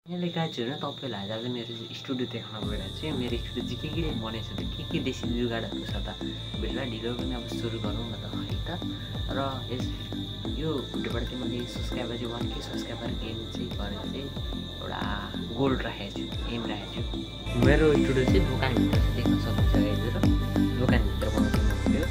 यहाँले गाइजहरु तपाईलाई आज मेरो स्टुडियो देखाउन गइरहेको छु। मेरो स्टुडियो चाहिँ के बनेछ त के देशी जुगाडहरु छ त भिडियोलाई ढिलो पनि अब सुरु गरौँ न त है त। र यो भिडियोबाट चाहिँ मैले सब्स्क्राइबर चाहिँ 1K सब्स्क्राइबर गेम चाहिँ गरेर चाहिँ एउटा गोल राखेको छु, एम राखेको छु। मेरो स्टुडियो चाहिँ दोकानभित्र चाहिँ देख्न सक्नुहुन्छ गाइजहरु, दोकानभित्र बनाउँछु म भिडियो।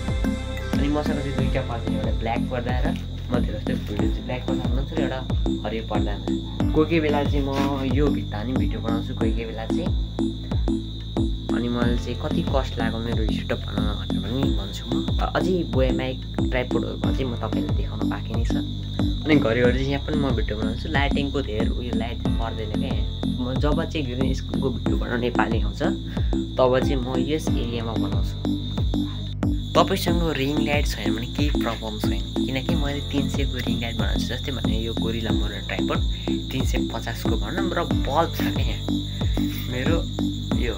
अनि मसँग चाहिँ दुईटा पर्दा, एउटा ब्ल्याक पर्दा र मतिर जस्तै भिडियो चाहिँ ब्ल्याक पर्दा बनाउँछु र एउटा हरियो पर्दामा। कोही बेला चाहिँ म यो भित्ता नि भिडियो बनाउँछु, कोही बेला चाहिँ। अनि मैले चाहिँ कति कस्ट लाग्यो मेरो सेटअप बनाउन भनेर पनि भन्छु म। अझै बोया माइक ट्राइपोडहरुमा चाहिँ म तपाईलाई देखाउन बाँकी नै छ। अनि घरिघरि चाहिँ यहाँ पनि म भिडियो बनाउँछु। लाइटिङको धेरै उयो लाइट पर्दैन क्या। म जब चाहिँ ग्रिन स्क्रिनको भिडियो बनाउन नेपाली आउँछ तब चाहिँ म यस एरियामा बनाउँछु। तपाईसँग रिङ लाइट छैन भने केही प्रब्लम छैन, किनकि मैले 300 को रिङ लाइट बनाउँछु। जस्तै भने यो गोरिल्ला मोनोटोन ट्राइपोड 350 को भनौँ र बल्ब छ क्या यहाँ। मेरो यो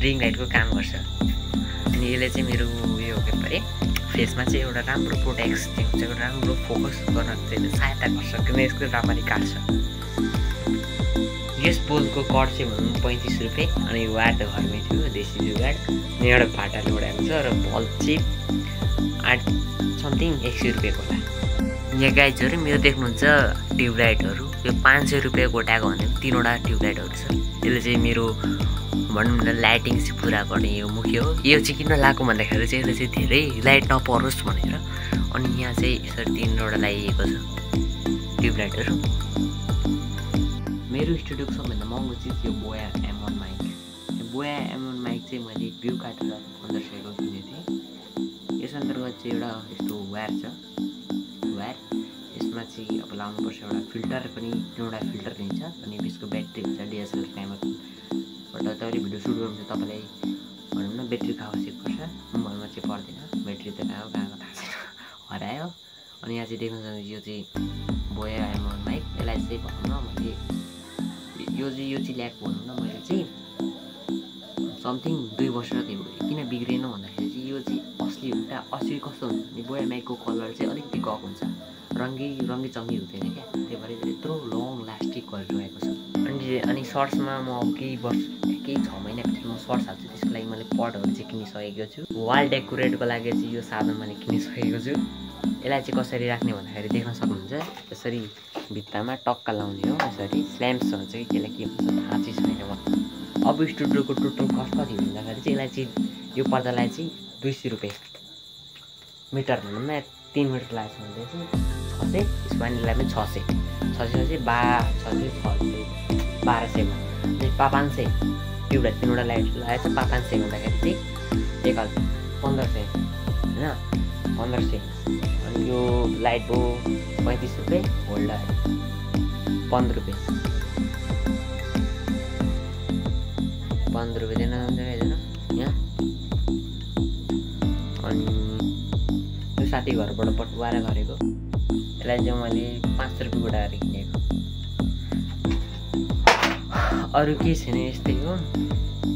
रिङ लाइटको काम गर्छ। अनि यसले चाहिँ मेरो यो के परे फेसमा चाहिँ एउटा राम्रो प्रोटेक्स दिन्छ, एउटा राम्रो फोकस गर्न चाहिँ सहायता गर्छ, किनकि यसको राम्ररी काट्छ। यस बोलको कट चाहिँ भनौँ 35 रुपियाँ। अनि वायर त घरमै थियो, देशी जुगाड। अनि एउटा फाटाले उडाएको छ र बल्ब चाहिँ 8 समथिङ 100 रुपियाँको होला। यहाँ गाइजहरु मेरो देख्नुहुन्छ ट्युबलाइटहरू, यो 500 रुपियाँ गोटाको भने 3वटा ट्युबलाइटहरू छ। यसले चाहिँ मेरो भनौँ न लाइटिङ चाहिँ पुरा गर्ने यो मुख्य हो। यो चाहिँ किन लगाएको भन्दाखेरि चाहिँ यसले चाहिँ धेरै लाइट नपरोस् भनेर। अनि यहाँ चाहिँ यसरी 3वटा लगाइएको छ ट्युबलाइटहरू। मेरो स्टुडियोको सबभन्दा महँगो चिज यो बोया M1 माइक। यो बोया M1 माइक चाहिँ मैले भ्यू काटेर 1500 को किनेको थिएँ। यस अन्तर्गत चाहिँ एउटा यस्तो वायर छ, वायर यसमा चाहिँ अब लाउनुपर्छ एउटा फिल्टर पनि, 3वटा फिल्टर दिन्छ। अनि यसको ब्याट्री हुन्छ DSLR क्यामेराबाट तपाईँले भिडियो सुट गर्नुहुन्छ, तपाईँलाई भनौँ न ब्याट्रीको आवश्यक पर्छ। मोबाइलमा चाहिँ पर्दैन, ब्याट्री त कहाँ थाहा छैन, हरायो। अनि यहाँ चाहिँ देख्न सक्नुहुन्छ यो चाहिँ बोया M1 माइक। यसलाई चाहिँ भनौँ न मैले यो चाहिँ ल्याएको भनौँ न मैले चाहिँ समथिङ 2 वर्ष जति भयो। किन बिग्रेन भन्दाखेरि चाहिँ यो चाहिँ असली कस्तो हुन्छ भने बोया माइकको कलर चाहिँ अलिकति गएको हुन्छ, रङ्गी चङ्गी हुँदैन क्या। त्यही भएर यत्रो लङ लास्टिक गरिरहेको छ। अनि सर्ट्समा म केही 6 महिनाभित्र म सर्ट्स हाल्छु। त्यसको लागि मैले पटहरू चाहिँ किनिसकेको छु। वाल डेकोरेटको लागि चाहिँ यो साधन मैले किनिसकेको छु। यसलाई चाहिँ कसरी राख्ने भन्दाखेरि देख्न सक्नुहुन्छ, यसरी भित्तामा टक्का लाउने हो। यसरी स्ल्याम्स भन्छ कि त्यसलाई के भन्छ थाहा चाहिँ छैन म। अब स्टुडियोको टोटल कस्ट कति भन्दाखेरि चाहिँ यसलाई चाहिँ यो पर्दालाई चाहिँ 200 रुपियाँ मिटर भनौँ न, 3 मिटर लागेको छ भने चाहिँ 600, यसको अनिलाई पनि 600 1200 अनि 500 ट्युबलाइट 3वटा लाइट लगाएको छ। 500 हुँदाखेरि चाहिँ 1500 होइन, 1500। अनि यो लाइट भयो 35 रुपियाँ, होल्डर 15 रुपियाँ, 15 रुपियाँ दिन हेर्नु यहाँ। अनि यो साथी घरबाट बटुवारा गरेको, यसलाई चाहिँ मैले 500 रुपियाँ गोटा गरेर किनेको। अरू केही छैन, यस्तै हो।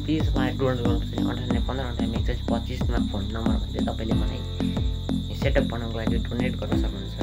प्लिज मलाई डोनेट गर्नुपर्छ। 9815 25 मा फोन नम्बर भन्दै तपाईँले मलाई सेटअप बनाउनको लागि डोनेट गर्न सक्नुहुन्छ।